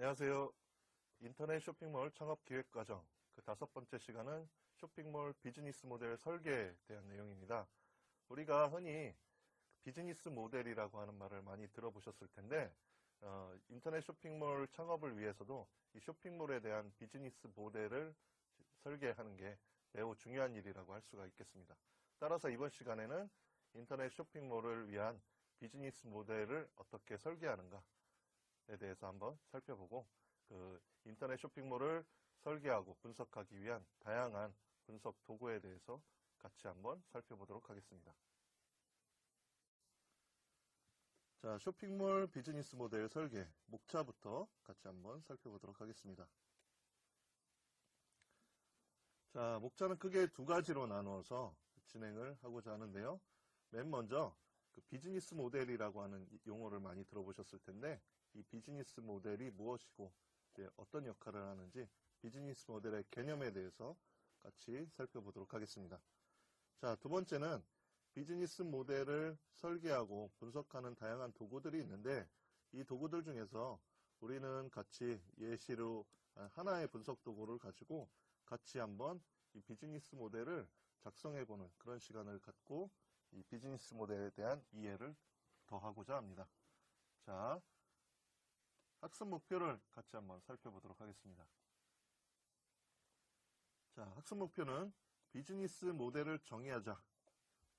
안녕하세요. 인터넷 쇼핑몰 창업 기획 과정 그 5번째 시간은 쇼핑몰 비즈니스 모델 설계에 대한 내용입니다. 우리가 흔히 비즈니스 모델이라고 하는 말을 많이 들어보셨을 텐데 인터넷 쇼핑몰 창업을 위해서도 이 쇼핑몰에 대한 비즈니스 모델을 설계하는 게 매우 중요한 일이라고 할 수가 있겠습니다. 따라서 이번 시간에는 인터넷 쇼핑몰을 위한 비즈니스 모델을 어떻게 설계하는가 에 대해서 한번 살펴보고 그 인터넷 쇼핑몰을 설계하고 분석하기 위한 다양한 분석 도구에 대해서 같이 한번 살펴보도록 하겠습니다. 자, 쇼핑몰 비즈니스 모델 설계 목차부터 같이 한번 살펴보도록 하겠습니다. 자, 목차는 크게 두 가지로 나누어서 진행을 하고자 하는데요. 맨 먼저 그 비즈니스 모델이라고 하는 용어를 많이 들어보셨을 텐데 이 비즈니스 모델이 무엇이고 어떤 역할을 하는지 비즈니스 모델의 개념에 대해서 같이 살펴보도록 하겠습니다. 자, 두 번째는 비즈니스 모델을 설계하고 분석하는 다양한 도구들이 있는데 이 도구들 중에서 우리는 같이 예시로 하나의 분석 도구를 가지고 같이 한번 이 비즈니스 모델을 작성해보는 그런 시간을 갖고 이 비즈니스 모델에 대한 이해를 더하고자 합니다. 자, 학습 목표를 같이 한번 살펴보도록 하겠습니다. 자, 학습 목표는 비즈니스 모델을 정의하자.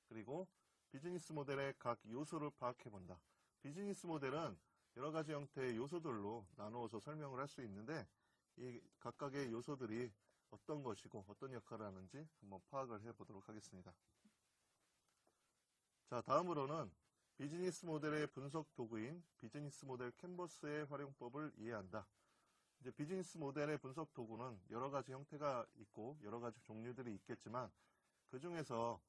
그리고 비즈니스 모델의 각 요소를 파악해본다. 비즈니스 모델은 여러 가지 형태의 요소들로 나누어서 설명을 할 수 있는데 이 각각의 요소들이 어떤 것이고 어떤 역할을 하는지 한번 파악을 해보도록 하겠습니다. 자, 다음으로는 비즈니스 모델의 분석 도구인 비즈니스 모델 캔버스의 활용법을 이해한다. 이제 비즈니스 모델의 분석 도구는 여러 가지 형태가 있고 여러 가지 종류들이 있겠지만 그 중에서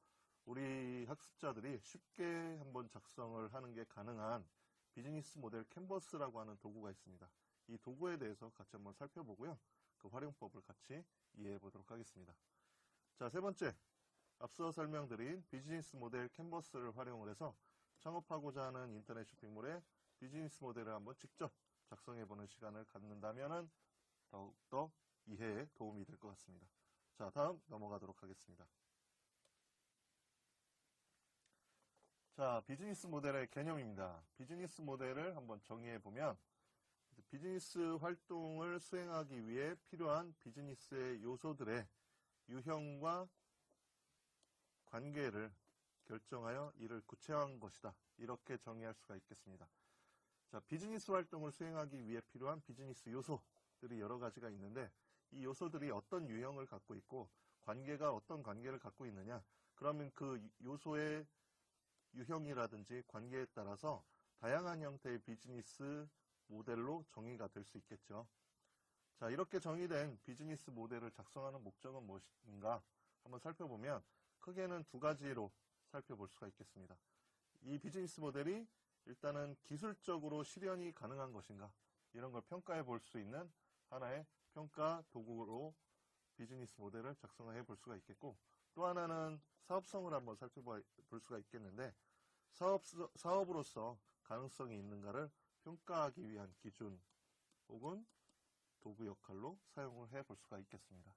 우리 학습자들이 쉽게 한번 작성을 하는 게 가능한 비즈니스 모델 캔버스라고 하는 도구가 있습니다. 이 도구에 대해서 같이 한번 살펴보고요. 그 활용법을 같이 이해해 보도록 하겠습니다. 자, 세 번째. 앞서 설명드린 비즈니스 모델 캔버스를 활용을 해서 창업하고자 하는 인터넷 쇼핑몰의 비즈니스 모델을 한번 직접 작성해보는 시간을 갖는다면 더욱더 이해에 도움이 될 것 같습니다. 자, 다음 넘어가도록 하겠습니다. 자, 비즈니스 모델의 개념입니다. 비즈니스 모델을 한번 정의해보면 비즈니스 활동을 수행하기 위해 필요한 비즈니스의 요소들의 유형과 관계를 결정하여 이를 구체화한 것이다. 이렇게 정의할 수가 있겠습니다. 자, 비즈니스 활동을 수행하기 위해 필요한 비즈니스 요소들이 여러 가지가 있는데 이 요소들이 어떤 유형을 갖고 있고 관계가 어떤 관계를 갖고 있느냐. 그러면 그 요소의 유형이라든지 관계에 따라서 다양한 형태의 비즈니스 모델로 정의가 될 수 있겠죠. 자, 이렇게 정의된 비즈니스 모델을 작성하는 목적은 무엇인가 한번 살펴보면 크게는 두 가지로 살펴볼 수가 있겠습니다. 이 비즈니스 모델이 일단은 기술적으로 실현이 가능한 것인가 이런 걸 평가해 볼 수 있는 하나의 평가 도구로 비즈니스 모델을 작성해 볼 수가 있겠고 또 하나는 사업성을 한번 살펴볼 수가 있겠는데 사업으로서 가능성이 있는가를 평가하기 위한 기준 혹은 도구 역할로 사용을 해 볼 수가 있겠습니다.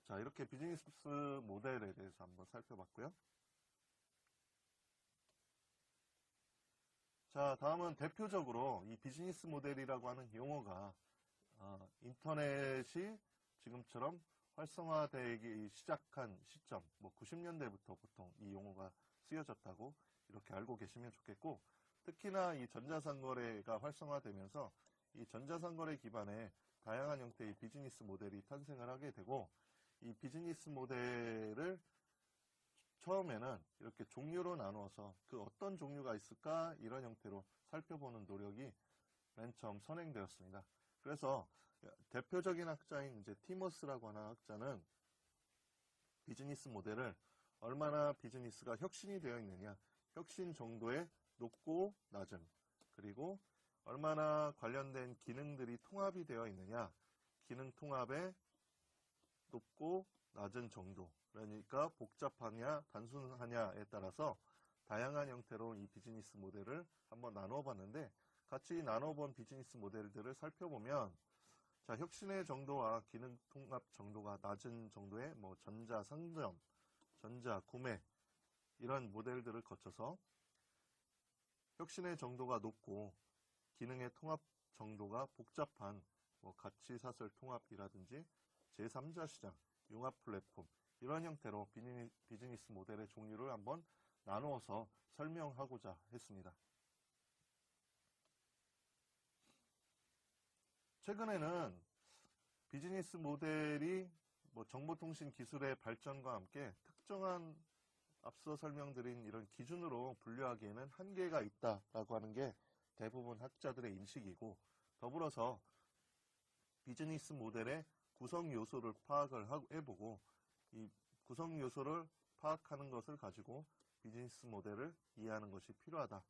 자, 이렇게 비즈니스 모델에 대해서 한번 살펴봤고요. 자, 다음은 대표적으로 이 비즈니스 모델이라고 하는 용어가 인터넷이 지금처럼 활성화되기 시작한 시점, 90년대부터 보통 이 용어가 쓰여졌다고 이렇게 알고 계시면 좋겠고, 특히나 이 전자상거래가 활성화되면서 이 전자상거래 기반의 다양한 형태의 비즈니스 모델이 탄생을 하게 되고, 이 비즈니스 모델을 처음에는 이렇게 종류로 나누어서 그 어떤 종류가 있을까 이런 형태로 살펴보는 노력이 맨 처음 선행되었습니다. 그래서 대표적인 학자인 이제 티머스라고 하는 학자는 비즈니스 모델을 얼마나 비즈니스가 혁신이 되어 있느냐, 혁신 정도의 높고 낮음, 그리고 얼마나 관련된 기능들이 통합이 되어 있느냐, 기능 통합의 높고 낮은 정도, 그러니까 복잡하냐 단순하냐에 따라서 다양한 형태로 이 비즈니스 모델을 한번 나누어 봤는데 같이 나눠본 비즈니스 모델들을 살펴보면, 자, 혁신의 정도와 기능 통합 정도가 낮은 정도의 뭐 전자 상점, 전자 구매 이런 모델들을 거쳐서 혁신의 정도가 높고 기능의 통합 정도가 복잡한 뭐 가치 사슬 통합이라든지 제3자 시장, 융합 플랫폼 이런 형태로 비즈니스 모델의 종류를 한번 나누어서 설명하고자 했습니다. 최근에는 비즈니스 모델이 뭐 정보통신 기술의 발전과 함께 특정한 앞서 설명드린 이런 기준으로 분류하기에는 한계가 있다라고 하는 게 대부분 학자들의 인식이고, 더불어서 비즈니스 모델의 구성 요소를 파악을 해보고 이 구성 요소를 파악하는 것을 가지고 비즈니스 모델을 이해하는 것이 필요하다.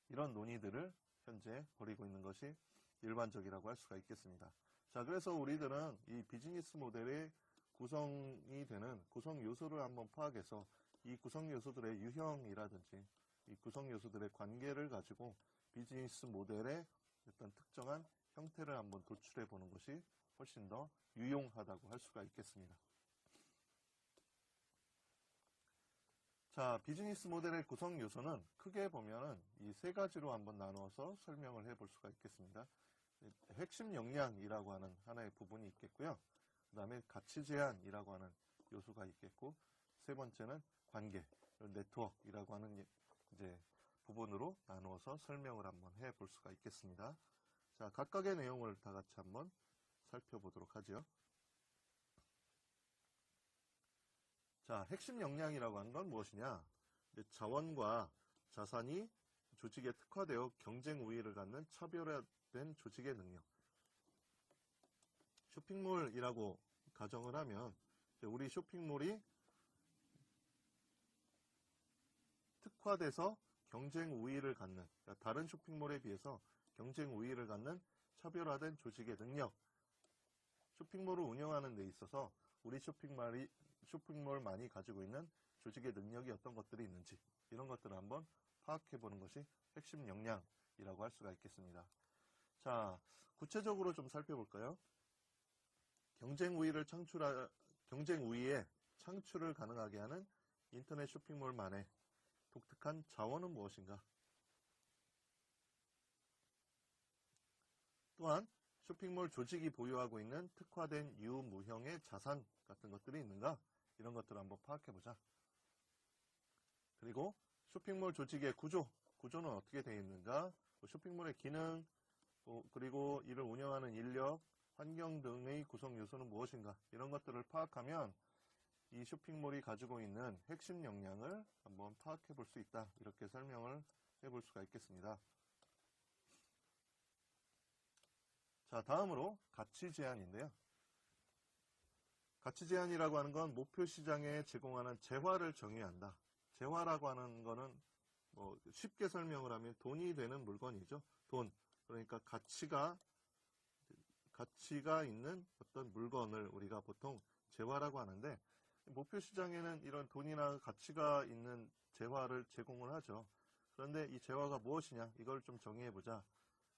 이런 논의들을 현재 벌이고 있는 것이 일반적이라고 할 수가 있겠습니다. 자, 그래서 우리들은 이 비즈니스 모델의 구성이 되는 구성 요소를 한번 파악해서 이 구성 요소들의 유형이라든지 이 구성 요소들의 관계를 가지고 비즈니스 모델의 어떤 특정한 형태를 한번 도출해 보는 것이 훨씬 더 유용하다고 할 수가 있겠습니다. 자, 비즈니스 모델의 구성 요소는 크게 보면은 이 세 가지로 한번 나누어서 설명을 해 볼 수가 있겠습니다. 핵심 역량이라고 하는 하나의 부분이 있겠고요. 그 다음에 가치 제한이라고 하는 요소가 있겠고, 세 번째는 관계, 네트워크이라고 하는 이제 부분으로 나누어서 설명을 한번 해 볼 수가 있겠습니다. 자, 각각의 내용을 다 같이 한번 살펴보도록 하죠. 자, 핵심 역량이라고 하는 건 무엇이냐? 자원과 자산이 조직에 특화되어 경쟁 우위를 갖는 차별화된 조직의 능력. 쇼핑몰이라고 가정을 하면 우리 쇼핑몰이 특화돼서 경쟁 우위를 갖는, 그러니까 다른 쇼핑몰에 비해서 경쟁 우위를 갖는 차별화된 조직의 능력. 쇼핑몰을 운영하는 데 있어서 우리 쇼핑몰만이 가지고 있는 조직의 능력이 어떤 것들이 있는지 이런 것들을 한번 파악해 보는 것이 핵심 역량이라고 할 수가 있겠습니다. 자, 구체적으로 좀 살펴볼까요? 경쟁 우위에 창출을 가능하게 하는 인터넷 쇼핑몰만의 독특한 자원은 무엇인가? 또한 쇼핑몰 조직이 보유하고 있는 특화된 유무형의 자산 같은 것들이 있는가? 이런 것들을 한번 파악해보자. 그리고 쇼핑몰 조직의 구조는 어떻게 되어 있는가? 쇼핑몰의 기능, 그리고 이를 운영하는 인력, 환경 등의 구성 요소는 무엇인가? 이런 것들을 파악하면 이 쇼핑몰이 가지고 있는 핵심 역량을 한번 파악해 볼 수 있다. 이렇게 설명을 해볼 수가 있겠습니다. 자, 다음으로 가치 제한인데요. 가치 제한이라고 하는 건 목표 시장에 제공하는 재화를 정의한다. 재화라고 하는 거는 뭐 쉽게 설명을 하면 돈이 되는 물건이죠. 돈. 그러니까 가치가 있는 어떤 물건을 우리가 보통 재화라고 하는데, 목표 시장에는 이런 돈이나 가치가 있는 재화를 제공을 하죠. 그런데 이 재화가 무엇이냐? 이걸 좀 정의해보자.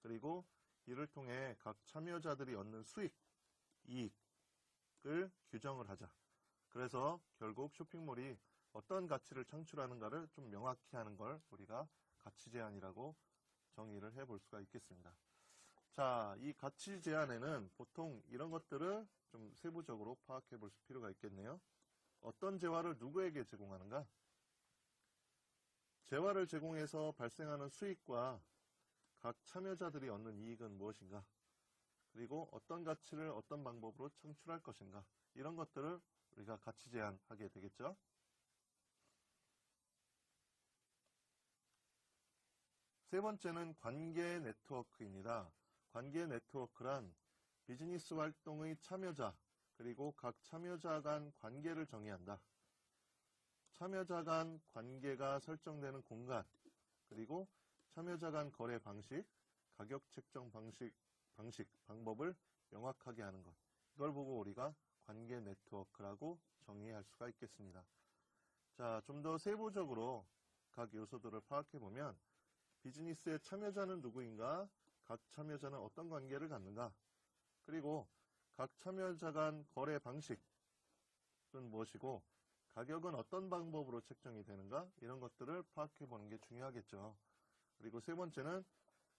그리고 이를 통해 각 참여자들이 얻는 수익, 이익을 규정을 하자. 그래서 결국 쇼핑몰이 어떤 가치를 창출하는가를 좀 명확히 하는 걸 우리가 가치 제한이라고 정의를 해볼 수가 있겠습니다. 자, 이 가치 제한에는 보통 이런 것들을 좀 세부적으로 파악해 볼 필요가 있겠네요. 어떤 재화를 누구에게 제공하는가? 재화를 제공해서 발생하는 수익과 각 참여자들이 얻는 이익은 무엇인가? 그리고 어떤 가치를 어떤 방법으로 창출할 것인가? 이런 것들을 우리가 가치 제한하게 되겠죠. 세 번째는 관계 네트워크입니다. 관계 네트워크란 비즈니스 활동의 참여자, 그리고 각 참여자 간 관계를 정의한다. 참여자 간 관계가 설정되는 공간, 그리고 참여자 간 거래 방식, 가격 책정 방법을 명확하게 하는 것. 이걸 보고 우리가 관계 네트워크라고 정의할 수가 있겠습니다. 자, 좀 더 세부적으로 각 요소들을 파악해 보면 비즈니스의 참여자는 누구인가? 각 참여자는 어떤 관계를 갖는가? 그리고 각 참여자 간 거래 방식은 무엇이고 가격은 어떤 방법으로 책정이 되는가? 이런 것들을 파악해 보는 게 중요하겠죠. 그리고 세 번째는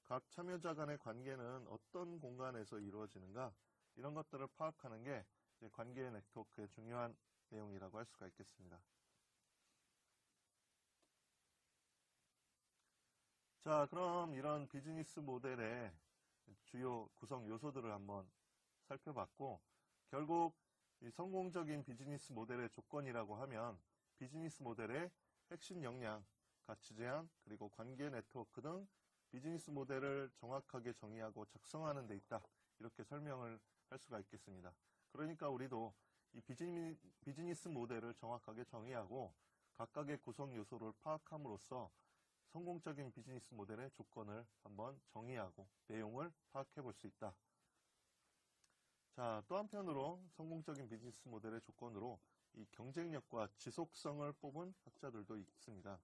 각 참여자 간의 관계는 어떤 공간에서 이루어지는가? 이런 것들을 파악하는 게 관계 네트워크의 중요한 내용이라고 할 수가 있겠습니다. 자, 그럼 이런 비즈니스 모델의 주요 구성 요소들을 한번 살펴봤고, 결국 이 성공적인 비즈니스 모델의 조건이라고 하면 비즈니스 모델의 핵심 역량, 가치 제한, 그리고 관계 네트워크 등 비즈니스 모델을 정확하게 정의하고 작성하는 데 있다. 이렇게 설명을 할 수가 있겠습니다. 그러니까 우리도 이 비즈니스 모델을 정확하게 정의하고 각각의 구성 요소를 파악함으로써 성공적인 비즈니스 모델의 조건을 한번 정의하고 내용을 파악해 볼 수 있다. 자, 또 한편으로 성공적인 비즈니스 모델의 조건으로 이 경쟁력과 지속성을 뽑은 학자들도 있습니다.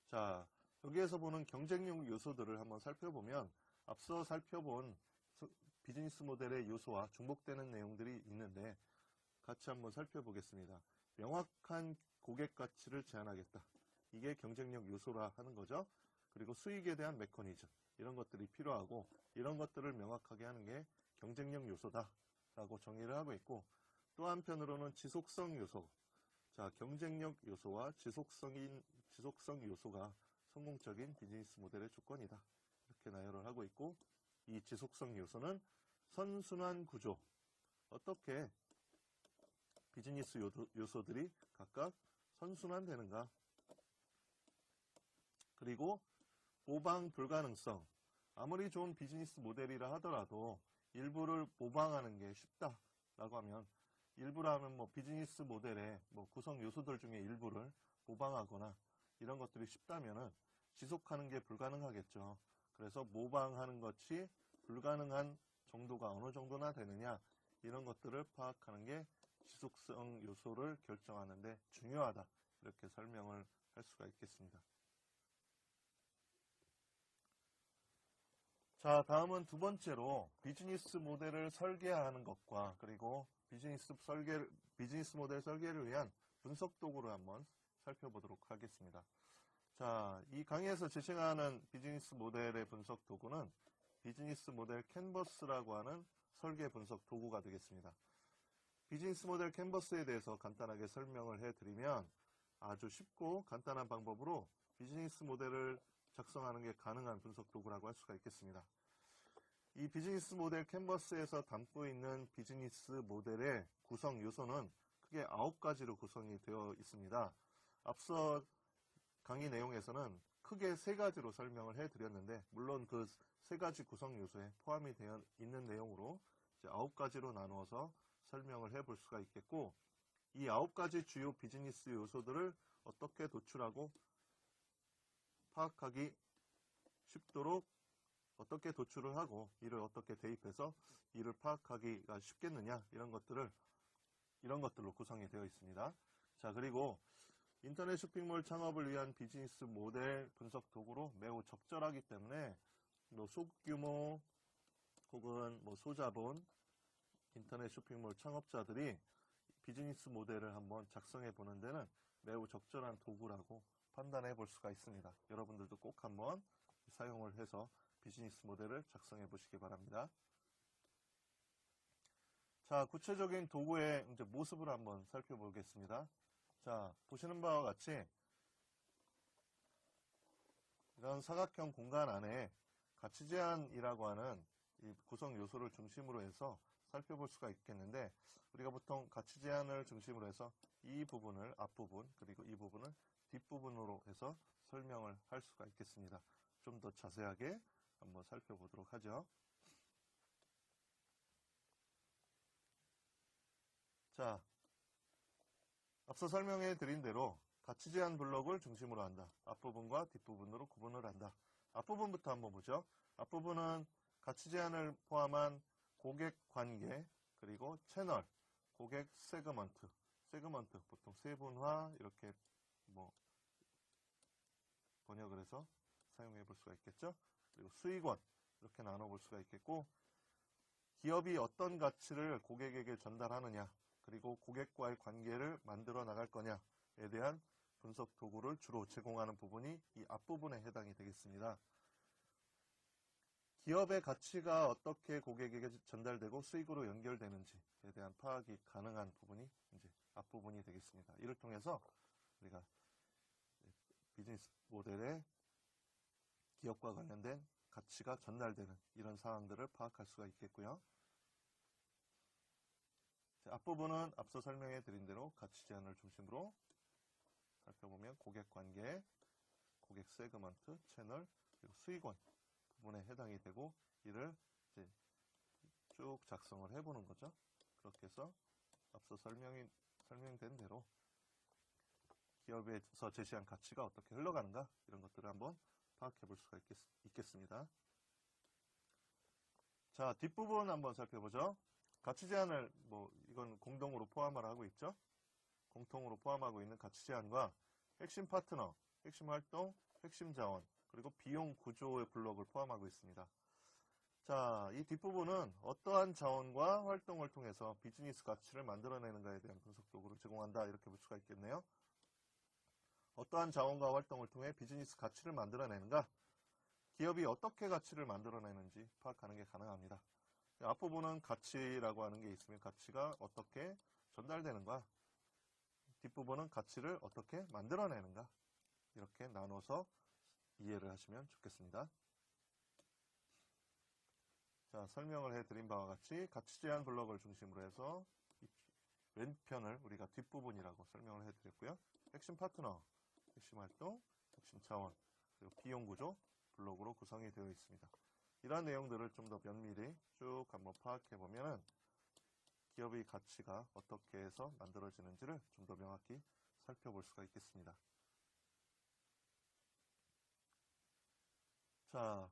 자, 여기에서 보는 경쟁력 요소들을 한번 살펴보면 앞서 살펴본 비즈니스 모델의 요소와 중복되는 내용들이 있는데 같이 한번 살펴보겠습니다. 명확한 고객 가치를 제한하겠다. 이게 경쟁력 요소라 하는 거죠. 그리고 수익에 대한 메커니즘, 이런 것들이 필요하고 이런 것들을 명확하게 하는 게 경쟁력 요소다 라고 정의를 하고 있고, 또 한편으로는 지속성 요소, 자, 경쟁력 요소와 지속성 요소가 성공적인 비즈니스 모델의 조건이다. 이렇게 나열을 하고 있고, 이 지속성 요소는 선순환 구조, 어떻게 비즈니스 요소들이 각각 선순환되는가, 그리고 모방 불가능성, 아무리 좋은 비즈니스 모델이라 하더라도 일부를 모방하는 게 쉽다라고 하면, 일부라 하면 뭐 비즈니스 모델의 뭐 구성 요소들 중에 일부를 모방하거나 이런 것들이 쉽다면은 지속하는 게 불가능하겠죠. 그래서 모방하는 것이 불가능한 정도가 어느 정도나 되느냐, 이런 것들을 파악하는 게 지속성 요소를 결정하는데 중요하다. 이렇게 설명을 할 수가 있겠습니다. 자, 다음은 두 번째로 비즈니스 모델을 설계하는 것과 그리고 비즈니스 모델 설계를 위한 분석 도구를 한번 살펴보도록 하겠습니다. 자, 이 강의에서 제시하는 비즈니스 모델의 분석 도구는 비즈니스 모델 캔버스라고 하는 설계 분석 도구가 되겠습니다. 비즈니스 모델 캔버스에 대해서 간단하게 설명을 해드리면 아주 쉽고 간단한 방법으로 비즈니스 모델을 작성하는 게 가능한 분석 도구라고 할 수가 있겠습니다. 이 비즈니스 모델 캔버스에서 담고 있는 비즈니스 모델의 구성 요소는 크게 9가지로 구성이 되어 있습니다. 앞서 강의 내용에서는 크게 3가지로 설명을 해드렸는데, 물론 그 3가지 구성 요소에 포함이 되어 있는 내용으로 이제 9가지로 나누어서 설명을 해볼 수가 있겠고, 이 9가지 주요 비즈니스 요소들을 어떻게 도출하고 파악하기 쉽도록 어떻게 도출을 하고 이를 어떻게 대입해서 이를 파악하기가 쉽겠느냐, 이런 것들로 구성이 되어 있습니다. 자, 그리고 인터넷 쇼핑몰 창업을 위한 비즈니스 모델 분석 도구로 매우 적절하기 때문에 뭐 소규모 혹은 뭐 소자본 인터넷 쇼핑몰 창업자들이 비즈니스 모델을 한번 작성해 보는 데는 매우 적절한 도구라고 판단해 볼 수가 있습니다. 여러분들도 꼭 한번 사용을 해서 비즈니스 모델을 작성해 보시기 바랍니다. 자, 구체적인 도구의 이제 모습을 한번 살펴보겠습니다. 자, 보시는 바와 같이 이런 사각형 공간 안에 가치 제한이라고 하는 이 구성 요소를 중심으로 해서 살펴볼 수가 있겠는데, 우리가 보통 가치 제한을 중심으로 해서 이 부분을 앞부분, 그리고 이 부분을 뒷부분으로 해서 설명을 할 수가 있겠습니다. 좀 더 자세하게 한번 살펴보도록 하죠. 자, 앞서 설명해 드린 대로 가치 제한 블록을 중심으로 한다. 앞부분과 뒷부분으로 구분을 한다. 앞부분부터 한번 보죠. 앞부분은 가치 제한을 포함한 고객 관계, 그리고 채널, 고객 세그먼트 보통 세분화 이렇게 뭐 번역을 해서 사용해 볼 수가 있겠죠. 그리고 수익원 이렇게 나눠볼 수가 있겠고, 기업이 어떤 가치를 고객에게 전달하느냐, 그리고 고객과의 관계를 만들어 나갈 거냐에 대한 분석 도구를 주로 제공하는 부분이 이 앞부분에 해당이 되겠습니다. 기업의 가치가 어떻게 고객에게 전달되고 수익으로 연결되는지에 대한 파악이 가능한 부분이 이제 앞부분이 되겠습니다. 이를 통해서 우리가 비즈니스 모델의 기업과 관련된 가치가 전달되는 이런 상황들을 파악할 수가 있겠고요. 앞부분은 앞서 설명해 드린 대로 가치 제안을 중심으로 살펴보면 고객 관계, 고객 세그먼트, 채널, 그리고 수익원 부분에 해당이 되고, 이를 이제 쭉 작성을 해보는 거죠. 그렇게 해서 앞서 설명된 대로 기업에서 제시한 가치가 어떻게 흘러가는가, 이런 것들을 한번 파악해 볼 수가 있겠습니다. 자, 뒷부분 한번 살펴보죠. 가치 제안을 이건 공동으로 포함을 하고 있죠. 공통으로 포함하고 있는 가치 제안과 핵심 파트너, 핵심 활동, 핵심 자원, 그리고 비용 구조의 블록을 포함하고 있습니다. 자, 이 뒷부분은 어떠한 자원과 활동을 통해서 비즈니스 가치를 만들어내는가에 대한 분석 도구를 제공한다, 이렇게 볼 수가 있겠네요. 어떠한 자원과 활동을 통해 비즈니스 가치를 만들어내는가, 기업이 어떻게 가치를 만들어내는지 파악하는 게 가능합니다. 앞부분은 가치라고 하는 게 있으면 가치가 어떻게 전달되는가, 뒷부분은 가치를 어떻게 만들어내는가, 이렇게 나눠서 이해를 하시면 좋겠습니다. 자, 설명을 해드린 바와 같이 가치 제안 블록을 중심으로 해서 왼편을 우리가 뒷부분이라고 설명을 해드렸고요. 핵심 파트너, 핵심 활동, 핵심 자원, 그리고 비용 구조 블록으로 구성이 되어 있습니다. 이러한 내용들을 좀 더 면밀히 쭉 한번 파악해 보면 기업의 가치가 어떻게 해서 만들어지는지를 좀 더 명확히 살펴볼 수가 있겠습니다. 자,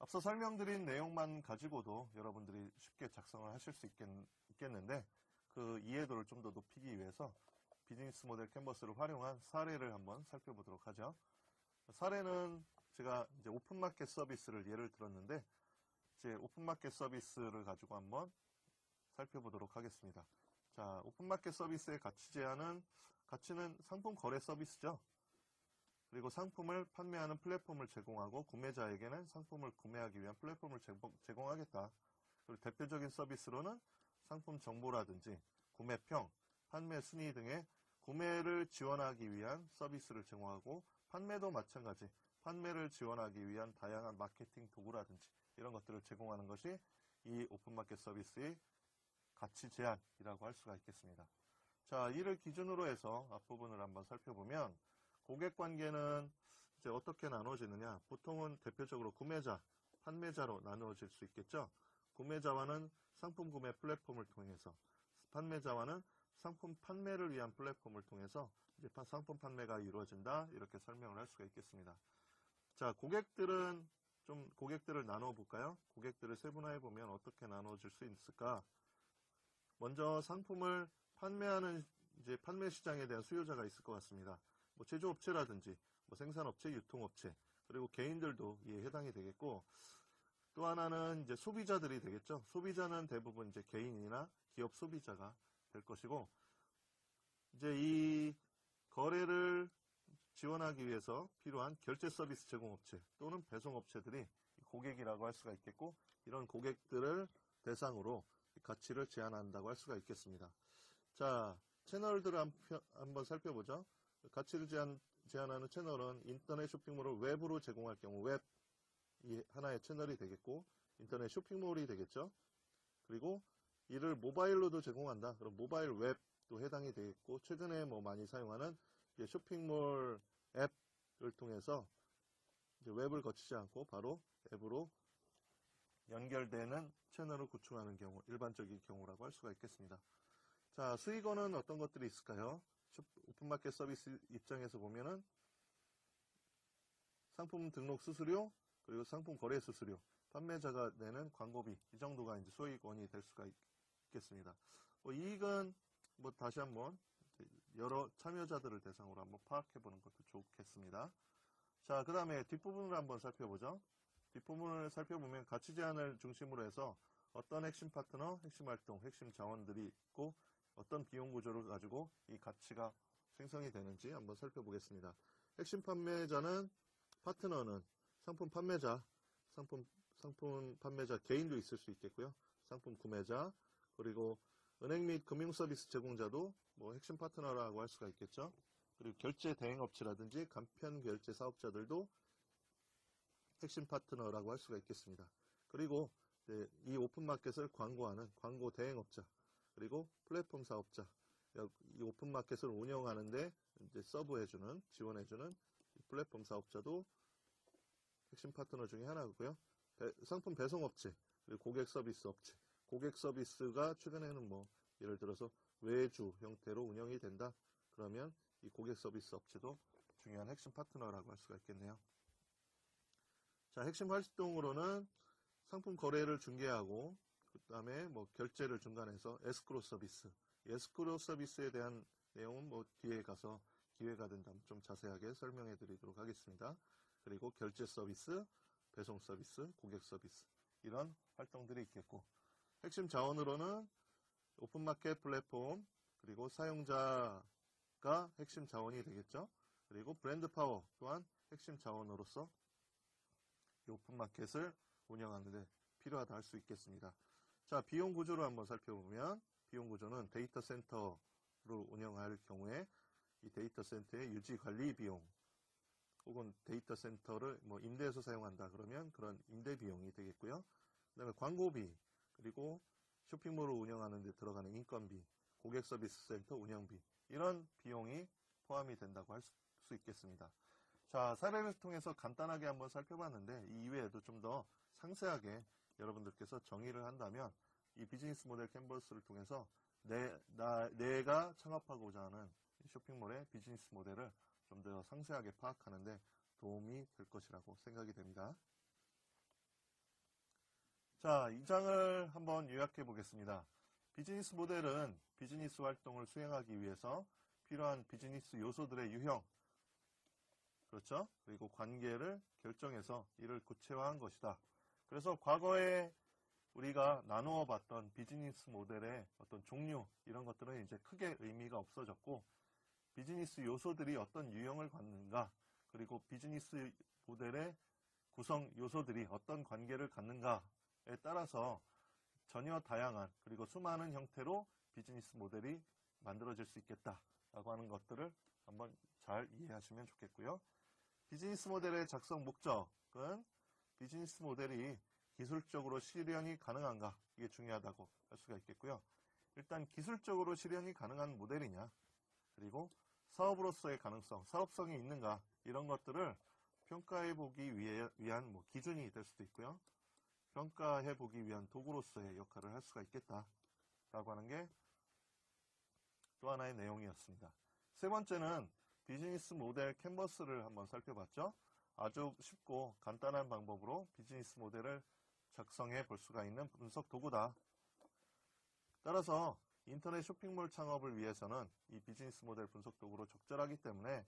앞서 설명드린 내용만 가지고도 여러분들이 쉽게 작성을 하실 수 있겠는데, 그 이해도를 좀 더 높이기 위해서 비즈니스 모델 캔버스를 활용한 사례를 한번 살펴보도록 하죠. 사례는 제가 이제 오픈마켓 서비스를 예를 들었는데, 이제 오픈마켓 서비스를 가지고 한번 살펴보도록 하겠습니다. 자, 오픈마켓 서비스의 가치 제한은, 가치는 상품 거래 서비스죠. 그리고 상품을 판매하는 플랫폼을 제공하고 구매자에게는 상품을 구매하기 위한 플랫폼을 제공하겠다. 그리고 대표적인 서비스로는 상품 정보라든지 구매평, 판매 순위 등의 구매를 지원하기 위한 서비스를 제공하고, 판매도 마찬가지 판매를 지원하기 위한 다양한 마케팅 도구라든지 이런 것들을 제공하는 것이 이 오픈마켓 서비스의 가치 제한이라고 할 수가 있겠습니다. 자, 이를 기준으로 해서 앞부분을 한번 살펴보면 고객 관계는 이제 어떻게 나눠지느냐, 보통은 대표적으로 구매자, 판매자로 나누어질 수 있겠죠. 구매자와는 상품 구매 플랫폼을 통해서, 판매자와는 상품 판매를 위한 플랫폼을 통해서 이제 상품 판매가 이루어진다, 이렇게 설명을 할 수가 있겠습니다. 자, 고객들을 나눠 볼까요? 고객들을 세분화해 보면 어떻게 나눠질 수 있을까? 먼저 상품을 판매하는 이제 판매 시장에 대한 수요자가 있을 것 같습니다. 제조업체라든지 생산업체, 유통업체, 그리고 개인들도 이에 해당이 되겠고, 또 하나는 이제 소비자들이 되겠죠. 소비자는 대부분 이제 개인이나 기업 소비자가 될 것이고, 이제 이 거래를 지원하기 위해서 필요한 결제 서비스 제공업체 또는 배송업체들이 고객이라고 할 수가 있겠고, 이런 고객들을 대상으로 가치를 제한한다고 할 수가 있겠습니다. 자, 채널들을 한번 살펴보죠. 가치를 제한하는 채널은 인터넷 쇼핑몰을 웹으로 제공할 경우 웹이 하나의 채널이 되겠고, 인터넷 쇼핑몰이 되겠죠. 그리고 이를 모바일로도 제공한다. 그럼 모바일 웹도 해당이 되겠고, 최근에 많이 사용하는 쇼핑몰 앱을 통해서 이제 웹을 거치지 않고 바로 앱으로 연결되는 채널을 구축하는 경우, 일반적인 경우라고 할 수가 있겠습니다. 자, 수익원은 어떤 것들이 있을까요? 오픈마켓 서비스 입장에서 보면은 상품 등록 수수료, 그리고 상품 거래 수수료, 판매자가 내는 광고비, 이 정도가 이제 수익원이 될 수가 있겠습니다. 이익은 다시 한번 여러 참여자들을 대상으로 한번 파악해 보는 것도 좋겠습니다. 자, 그 다음에 뒷부분을 한번 살펴보죠. 뒷부분을 살펴보면 가치 제한을 중심으로 해서 어떤 핵심 파트너, 핵심 활동, 핵심 자원들이 있고 어떤 비용 구조를 가지고 이 가치가 생성이 되는지 한번 살펴보겠습니다. 핵심 판매자는, 파트너는 상품 판매자, 상품 판매자 개인도 있을 수 있겠고요. 상품 구매자, 그리고 은행 및 금융 서비스 제공자도 뭐 핵심 파트너라고 할 수가 있겠죠. 그리고 결제 대행업체라든지 간편 결제 사업자들도 핵심 파트너라고 할 수가 있겠습니다. 그리고 이 오픈마켓을 광고하는 광고 대행업자, 그리고 플랫폼 사업자, 이 오픈마켓을 운영하는데 이제 서브해주는, 지원해주는 플랫폼 사업자도 핵심 파트너 중에 하나고요. 상품 배송업체, 그리고 고객 서비스 업체, 고객 서비스가 최근에는 뭐 예를 들어서 외주 형태로 운영이 된다. 그러면 이 고객 서비스 업체도 중요한 핵심 파트너라고 할 수가 있겠네요. 자, 핵심 활동으로는 상품 거래를 중개하고, 그 다음에 뭐 결제를 중간에서 에스크로 서비스, 에스크로 서비스에 대한 내용은 뭐 뒤에 가서 기회가 된다면 좀 자세하게 설명해 드리도록 하겠습니다. 그리고 결제 서비스, 배송 서비스, 고객 서비스, 이런 활동들이 있겠고, 핵심 자원으로는 오픈마켓 플랫폼, 그리고 사용자가 핵심 자원이 되겠죠. 그리고 브랜드 파워 또한 핵심 자원으로서 이 오픈마켓을 운영하는 데 필요하다 할 수 있겠습니다. 자, 비용 구조를 한번 살펴보면, 비용 구조는 데이터 센터를 운영할 경우에 이 데이터 센터의 유지 관리 비용, 혹은 데이터 센터를 뭐 임대해서 사용한다 그러면 그런 임대 비용이 되겠고요. 그 다음에 광고비, 그리고 쇼핑몰을 운영하는 데 들어가는 인건비, 고객 서비스 센터 운영비, 이런 비용이 포함이 된다고 할 수 있겠습니다. 자, 사례를 통해서 간단하게 한번 살펴봤는데, 이 이외에도 좀 더 상세하게 여러분들께서 정의를 한다면 이 비즈니스 모델 캔버스를 통해서 내가 창업하고자 하는 쇼핑몰의 비즈니스 모델을 좀 더 상세하게 파악하는데 도움이 될 것이라고 생각이 됩니다. 자, 이 장을 한번 요약해 보겠습니다. 비즈니스 모델은 비즈니스 활동을 수행하기 위해서 필요한 비즈니스 요소들의 유형, 그렇죠? 그리고 관계를 결정해서 이를 구체화한 것이다. 그래서 과거에 우리가 나누어 봤던 비즈니스 모델의 어떤 종류, 이런 것들은 이제 크게 의미가 없어졌고, 비즈니스 요소들이 어떤 유형을 갖는가, 그리고 비즈니스 모델의 구성 요소들이 어떤 관계를 갖는가에 따라서 전혀 다양한, 그리고 수많은 형태로 비즈니스 모델이 만들어질 수 있겠다라고 하는 것들을 한번 잘 이해하시면 좋겠고요. 비즈니스 모델의 작성 목적은 비즈니스 모델이 기술적으로 실현이 가능한가, 이게 중요하다고 할 수가 있겠고요. 일단 기술적으로 실현이 가능한 모델이냐, 그리고 사업으로서의 가능성, 사업성이 있는가, 이런 것들을 평가해보기 위한 뭐 기준이 될 수도 있고요. 평가해보기 위한 도구로서의 역할을 할 수가 있겠다라고 하는 게 또 하나의 내용이었습니다. 세 번째는 비즈니스 모델 캔버스를 한번 살펴봤죠. 아주 쉽고 간단한 방법으로 비즈니스 모델을 작성해 볼 수가 있는 분석 도구다. 따라서 인터넷 쇼핑몰 창업을 위해서는 이 비즈니스 모델 분석 도구로 적절하기 때문에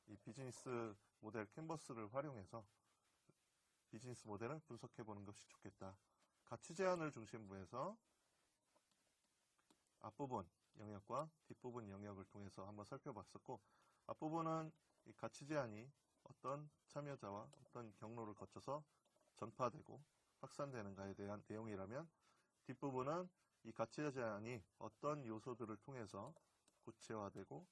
이 비즈니스 모델 캔버스를 활용해서 비즈니스 모델을 분석해 보는 것이 좋겠다. 가치 제한을 중심으로 해서 앞부분 영역과 뒷부분 영역을 통해서 한번 살펴봤었고, 앞부분은 이 가치 제한이 어떤 참여자와 어떤 경로를 거쳐서 전파되고 확산되는가에 대한 내용이라면, 뒷부분은 이 가치 제한이 어떤 요소들을 통해서 구체화되고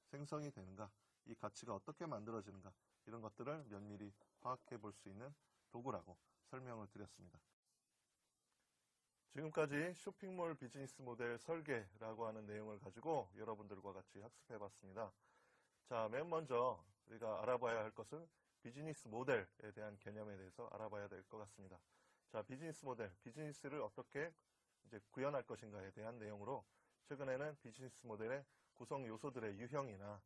생성이 되는가, 이 가치가 어떻게 만들어지는가, 이런 것들을 면밀히 파악해 볼 수 있는 도구라고 설명을 드렸습니다. 지금까지 쇼핑몰 비즈니스 모델 설계라고 하는 내용을 가지고 여러분들과 같이 학습해 봤습니다. 자, 맨 먼저 우리가 알아봐야 할 것은 비즈니스 모델에 대한 개념에 대해서 알아봐야 될 것 같습니다. 자, 비즈니스 모델, 비즈니스를 어떻게 이제 구현할 것인가에 대한 내용으로 최근에는 비즈니스 모델의 구성 요소들의 유형이나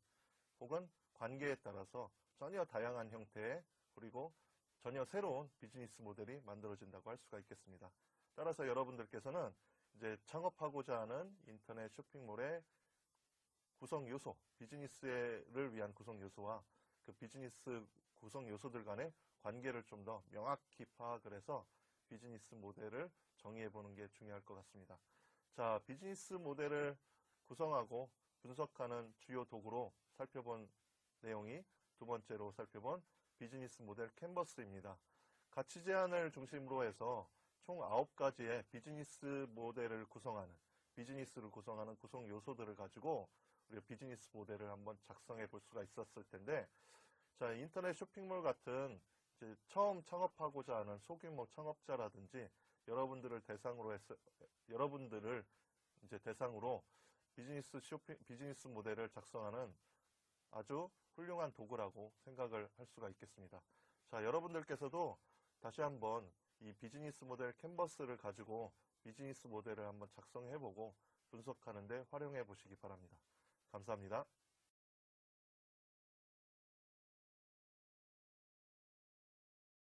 혹은 관계에 따라서 전혀 다양한 형태의, 그리고 전혀 새로운 비즈니스 모델이 만들어진다고 할 수가 있겠습니다. 따라서 여러분들께서는 이제 창업하고자 하는 인터넷 쇼핑몰의 구성 요소, 비즈니스를 위한 구성 요소와 그 비즈니스 구성 요소들 간의 관계를 좀 더 명확히 파악을 해서 비즈니스 모델을 정의해 보는 게 중요할 것 같습니다. 자, 비즈니스 모델을 구성하고 분석하는 주요 도구로 살펴본 내용이 두 번째로 살펴본 비즈니스 모델 캔버스입니다. 가치 제안을 중심으로 해서 총 9가지의 비즈니스 모델을 구성하는, 비즈니스를 구성하는 구성 요소들을 가지고 우리가 비즈니스 모델을 한번 작성해 볼 수가 있었을 텐데, 자, 인터넷 쇼핑몰 같은 이제 처음 창업하고자 하는 소규모 창업자라든지 여러분들을 이제 대상으로 비즈니스 모델을 작성하는 아주 훌륭한 도구라고 생각을 할 수가 있겠습니다. 자, 여러분들께서도 다시 한번 이 비즈니스 모델 캔버스를 가지고 비즈니스 모델을 한번 작성해보고 분석하는 데 활용해 보시기 바랍니다. 감사합니다.